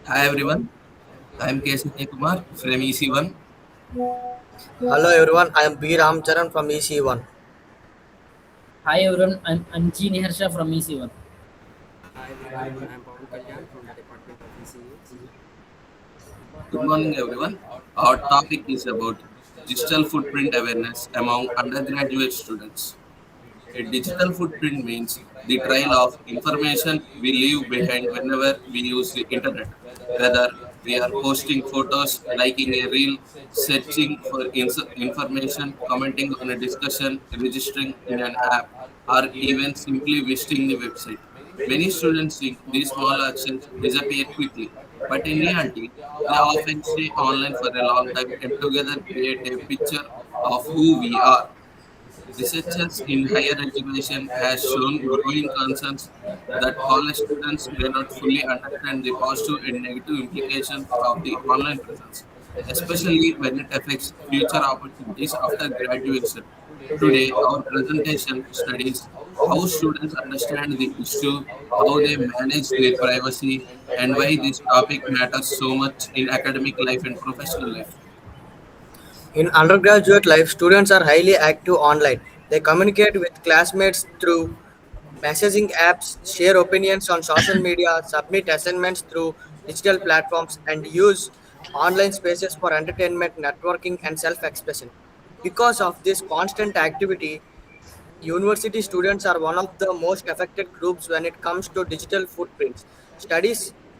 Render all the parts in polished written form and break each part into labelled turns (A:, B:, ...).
A: Hi everyone, I am K. Kumar from EC1.
B: Hello everyone, I am B. Ramcharan from EC1.
C: Hi everyone, I'm G. Niharsha from EC1.
D: Hi everyone, I am Pawan Kalyan from the Department of ECH.
A: Good morning everyone. Our topic is about digital footprint awareness among undergraduate students. A digital footprint means the trail of information we leave behind whenever we use the internet. Whether we are posting photos, liking a reel, searching for information, commenting on a discussion, registering in an app, or even simply visiting the website. Many students think these small actions disappear quickly, but in reality, they often stay online for a long time and together create a picture of who we are. Researchers in higher education has shown growing concerns that college students may not fully understand the positive and negative implications of the online presence, especially when it affects future opportunities after graduation. Today, our presentation studies how students understand the issue, how they manage their privacy, and why this topic matters so much in academic life and professional life.
B: In undergraduate life, students are highly active online. They communicate with classmates through messaging apps, share opinions on social media, submit assignments through digital platforms, and use online spaces for entertainment, networking, and self expression. Because of this constant activity, university students are one of the most affected groups when it comes to digital footprints.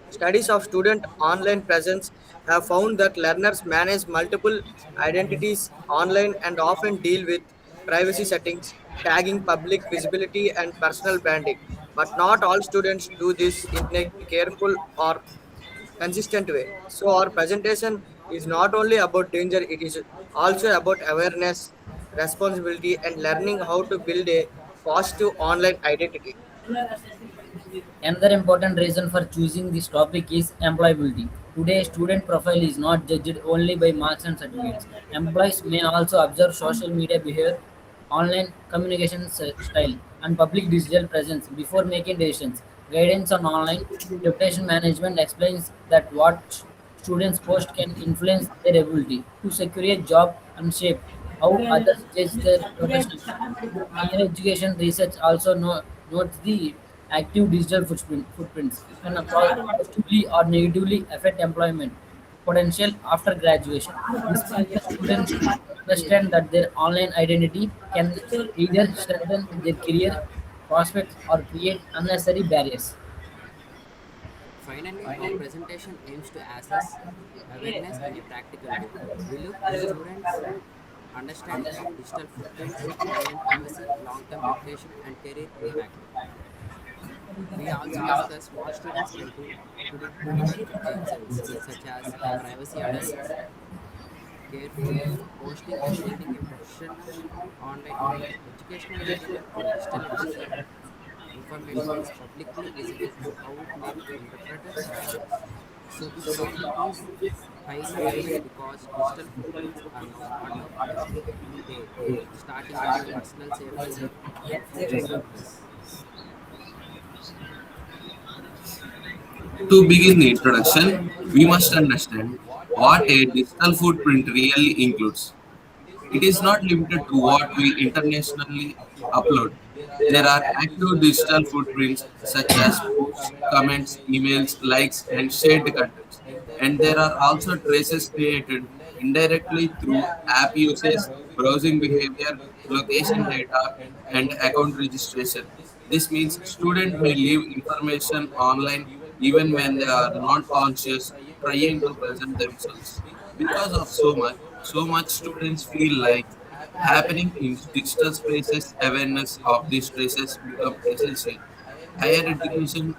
B: Studies of student online presence have found that learners manage multiple identities online and often deal with privacy settings, tagging, public visibility, and personal branding. But not all students do this in a careful or consistent way. So our presentation is not only about danger, it is also about awareness, responsibility, and learning how to build a positive online identity.
C: Another important reason for choosing this topic is employability. Today, student profile is not judged only by marks and certificates. Employees may also observe social media behavior, online communication style, and public digital presence before making decisions. Guidance on online reputation management explains that what students post can influence their ability to secure a job and shape how others judge their professionalism. Higher education research also notes the active digital footprints can positively or negatively affect employment potential after graduation. This means that students understand that their online identity can either strengthen their career prospects or create unnecessary barriers.
D: Finally, our presentation aims to assess awareness in a practical way. We look students understanding of digital footprints, online privacy, long-term reputation, and career impact. We also discuss what students can do to protect themselves, such as privacy adults, careful posting and sharing a professional online image, educational material on digital literacy, information is publicly visible and how it may be interpreted. So, this topic is highly relevant because digital footprints are now part of every day, starting with personal safety and future security.
A: To begin the introduction, we must understand what a digital footprint really includes. It is not limited to what we internationally upload. There are active digital footprints such as posts, comments, emails, likes, and shared contents. And there are also traces created indirectly through app usage, browsing behavior, location data, and account registration. This means students may leave information online even when they are not conscious, trying to present themselves. Because of so much students feel like happening in digital spaces, awareness of these traces become essential. Higher education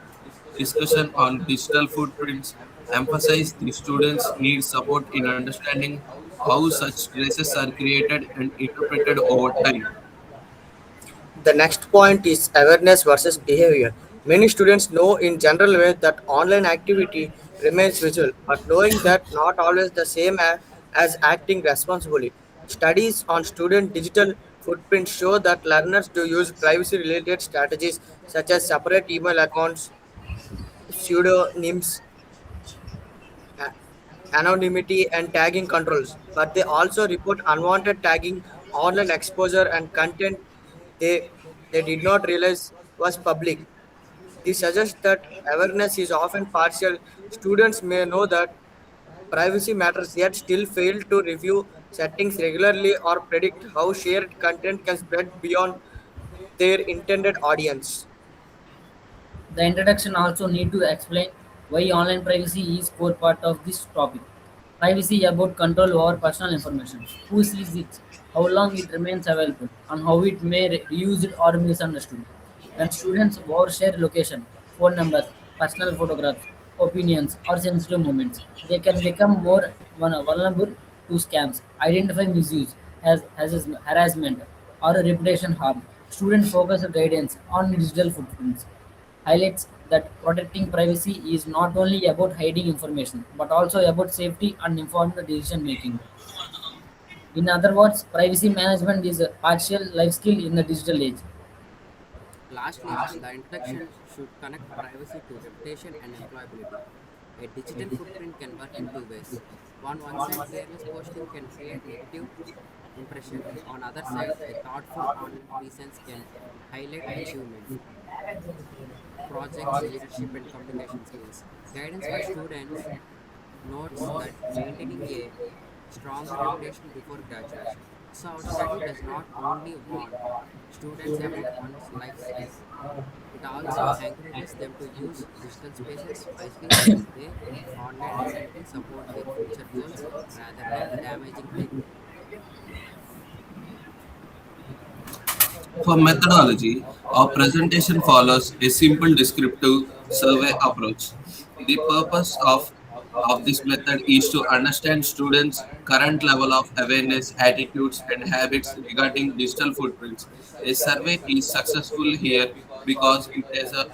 A: discussion on digital footprints emphasize the students need support in understanding how such traces are created and interpreted over time.
B: The next point is awareness versus behavior. Many students know in general way that online activity remains visual, but knowing that not always the same as acting responsibly. Studies on student digital footprint show that learners do use privacy related strategies such as separate email accounts, pseudonyms, anonymity and tagging controls, but they also report unwanted tagging, online exposure, and content they, they did not realize was public. This suggests that awareness is often partial. Students may know that privacy matters yet still fail to review settings regularly or predict how shared content can spread beyond their intended audience.
C: The introduction also need to explain why online privacy is core part of this topic. Privacy about control over personal information. Who sees it, how long it remains available, and how it may be used or misunderstood. When students overshare location, phone numbers, personal photographs, opinions, or sensitive moments, they can become more vulnerable to scams, identify misuse, as harassment, or reputation harm. Student focused guidance on digital footprints highlights that protecting privacy is not only about hiding information but also about safety and informed decision making. In other words, privacy management is a partial life skill in the digital age.
D: Lastly, the introduction should connect privacy to reputation and employability. A digital footprint can work in two ways. On one side, careless posting can create negative impression. On other side, a thoughtful online presence can highlight achievements, projects, leadership, and communication skills. Guidance for students notes that maintaining a strong reputation before graduation. So, our study does not only warn students about one's life skills, it also encourages them to use digital spaces wisely so their online identity support their future goals rather than damaging them.
A: For methodology, our presentation follows a simple descriptive survey approach. The purpose of this method is to understand students' current level of awareness, attitudes, and habits regarding digital footprints. A survey is successful here because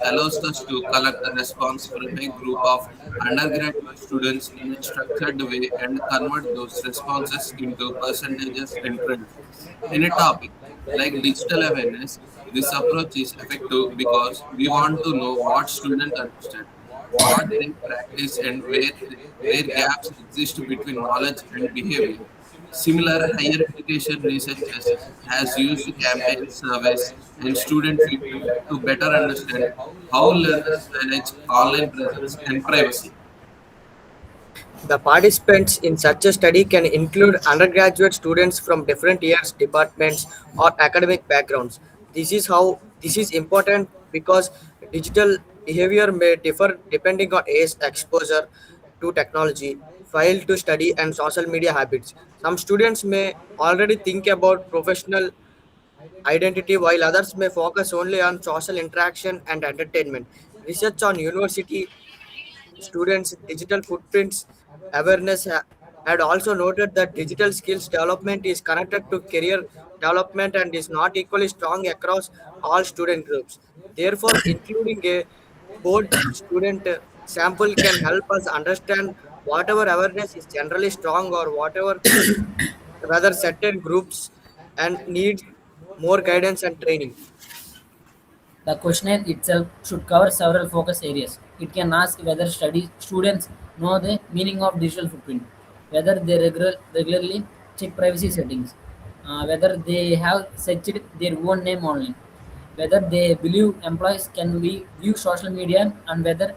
A: allows us to collect the response from a group of undergraduate students in a structured way and convert those responses into percentages and trends. In a topic like digital awareness, this approach is effective because we want to know what students understand, what they practice, and where gaps exist between knowledge and behavior. Similar higher education researchers has used campaign surveys and student feedback to better understand how learners manage online presence and privacy.
B: The participants in such a study can include undergraduate students from different years, departments, or academic backgrounds. This is important because digital behavior may differ depending on age, exposure to technology, file to study, and social media habits. Some students may already think about professional identity while others may focus only on social interaction and entertainment. Research on university students' digital footprints awareness had also noted that digital skills development is connected to career development and is not equally strong across all student groups. Therefore, including a board student sample can help us understand whatever awareness is generally strong or whatever rather certain groups and need more guidance and training.
C: The questionnaire itself should cover several focus areas. It can ask whether study students know the meaning of digital footprint, whether they regularly check privacy settings, whether they have searched their own name online, whether they believe employees can view social media, and whether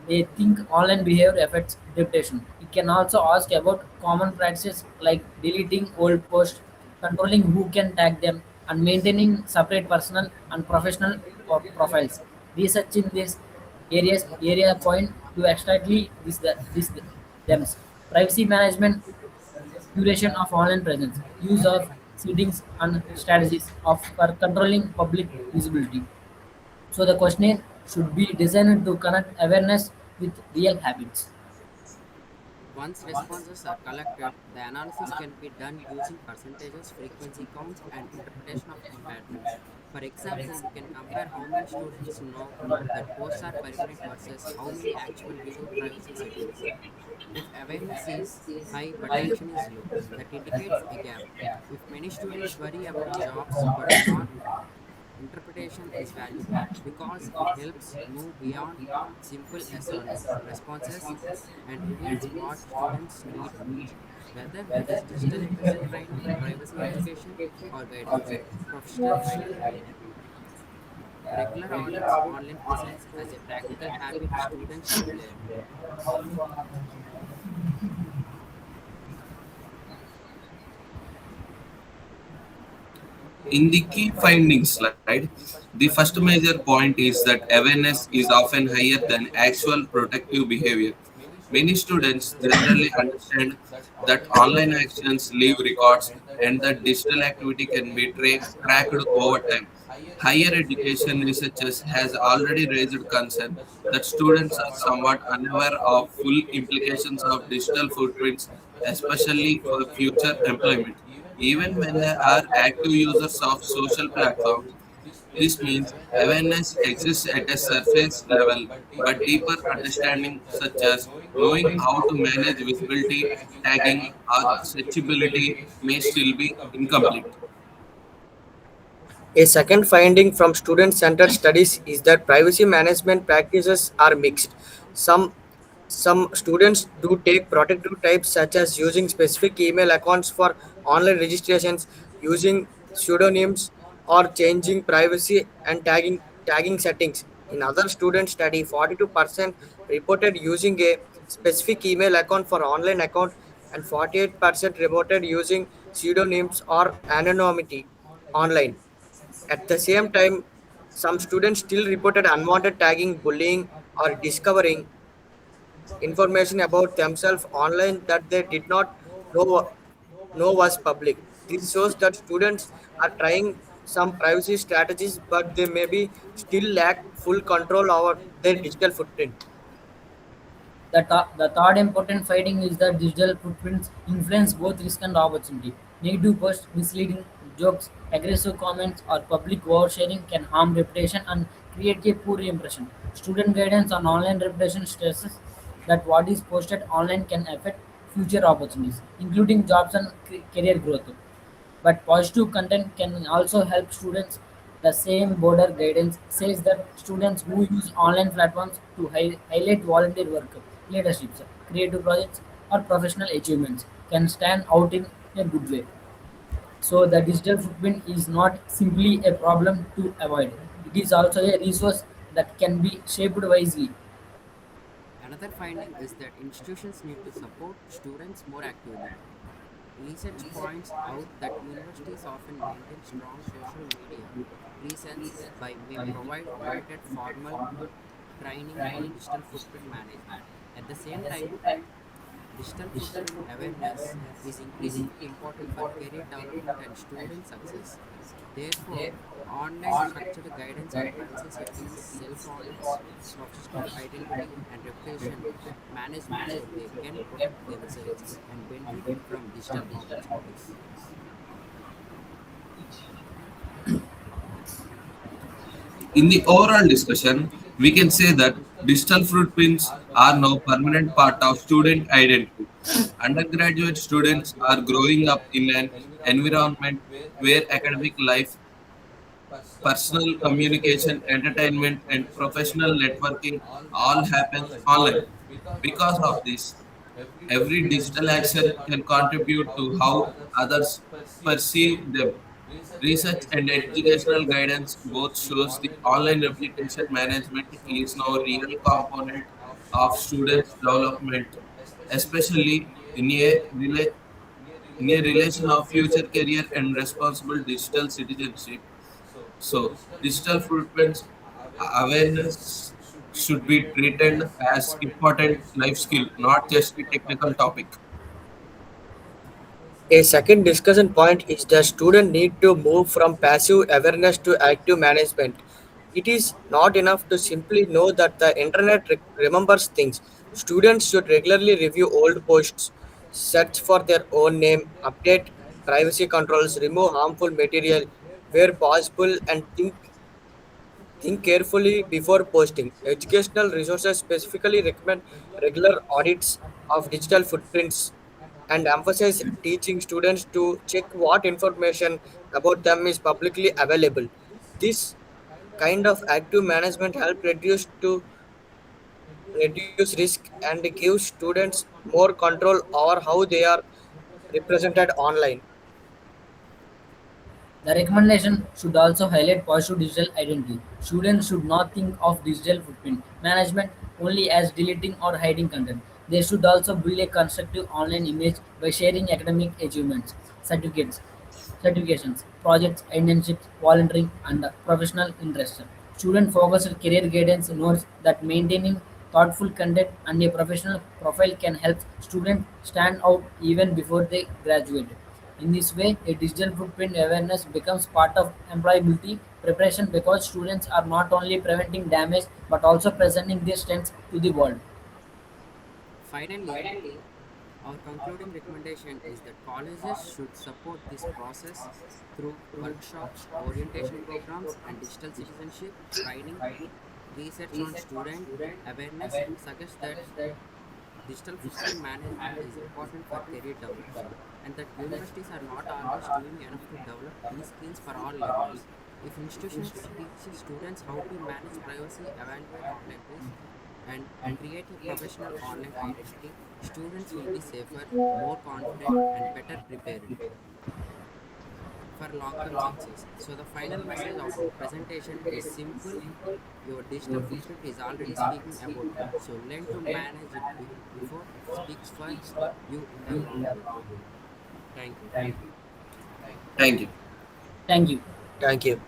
C: they think online behavior affects reputation. It can also ask about common practices like deleting old posts, controlling who can tag them, and maintaining separate personal and professional profiles. Research in this area point to exactly this themes. Privacy management, curation of online presence, use of settings and strategies of for controlling public visibility. So the questionnaire should be designed to connect awareness with real habits.
D: Once responses are collected, the analysis can be done using percentages, frequency counts, and interpretation of patterns. For example, we can compare how many students know that posts are permanent versus how many actually review privacy settings. If awareness is high but action is low, that indicates a gap. If many students worry about jobs but do not Interpretation is valuable because it helps move beyond simple yes or no responses and reveals what students need most, whether it is digital literacy training, privacy education, or guidance, professional training. Regular audits, online presence as a practical habit students should learn.
A: In the key findings slide, the first major point is that awareness is often higher than actual protective behavior. Many students generally understand that online actions leave records and that digital activity can be tracked over time. Higher education researchers has already raised concern that students are somewhat unaware of full implications of digital footprints, especially for future employment. Even when they are active users of social platforms, this means awareness exists at a surface level, but deeper understanding, such as knowing how to manage visibility, tagging, or searchability, may still be incomplete.
B: A second finding from student centered studies is that privacy management practices are mixed. Some some students do take protective types such as using specific email accounts for online registrations, using pseudonyms, or changing privacy and tagging settings. In other student study, 42% reported using a specific email account for online account and 48% reported using pseudonyms or anonymity online. At the same time, some students still reported unwanted tagging, bullying, or discovering information about themselves online that they did not know, know was public. This shows that students are trying some privacy strategies, but they maybe still lack full control over their digital footprint.
C: The third important finding is that digital footprints influence both risk and opportunity. Negative posts, misleading jokes, aggressive comments, or public oversharing can harm reputation and create a poor impression. Student guidance on online reputation stresses that what is posted online can affect future opportunities, including jobs and career growth. But positive content can also help students. The same border guidance says that students who use online platforms to highlight volunteer work, leaderships, creative projects, or professional achievements can stand out in a good way. So the digital footprint is not simply a problem to avoid. It is also a resource that can be shaped wisely.
D: Another finding is that institutions need to support students more actively. Research points out that universities often maintain strong social media presence by may provide limited formal training on digital footprint management. At the same time, digital footprint awareness is increasingly important for career development and student success. Therefore, online structured guidance on privacy settings, self audits, professional identity, and reputation management so they can protect themselves and benefit from digital opportunities.
A: In the overall discussion, we can say that digital footprints are now permanent part of student identity. Undergraduate students are growing up in an environment where academic life, personal communication, entertainment, and professional networking all happens online. Because of this, every digital action can contribute to how others perceive them. Research and educational guidance both shows the online replication management is now a real component of students' development, especially in a relation of future career and responsible digital citizenship. So, digital footprints awareness should be treated as important life skill, not just a technical topic.
B: A second discussion point is that students need to move from passive awareness to active management. It is not enough to simply know that the internet remembers things. Students should regularly review old posts, search for their own name, update privacy controls, remove harmful material where possible, and think carefully before posting. Educational resources specifically recommend regular audits of digital footprints and emphasize teaching students to check what information about them is publicly available. This kind of active management help reduce risk and give students more control over how they are represented online.
C: The recommendation should also highlight positive digital identity. Students should not think of digital footprint management only as deleting or hiding content. They should also build a constructive online image by sharing academic achievements, certificates, certifications, projects, internships, volunteering, and professional interests. Student-focused career guidance notes that maintaining thoughtful content and a professional profile can help students stand out even before they graduate. In this way, a digital footprint awareness becomes part of employability preparation because students are not only preventing damage but also presenting their strengths to the world.
D: Finally, our concluding recommendation is that colleges should support this process through workshops, orientation programs, and digital citizenship training. Research on student awareness suggests that digital footprint management is important for career development and that universities are not always doing enough to develop these skills for all levels. If institutions teach students how to manage privacy, evaluate online risk, and create a professional online identity, students will be safer, more confident, and better prepared for long term success. So, the final message of our presentation is simple: your digital footprint is already speaking about you. So, learn to manage it before it speaks for you around you. Thank you.
A: Thank you.
C: Thank you.
B: Thank you.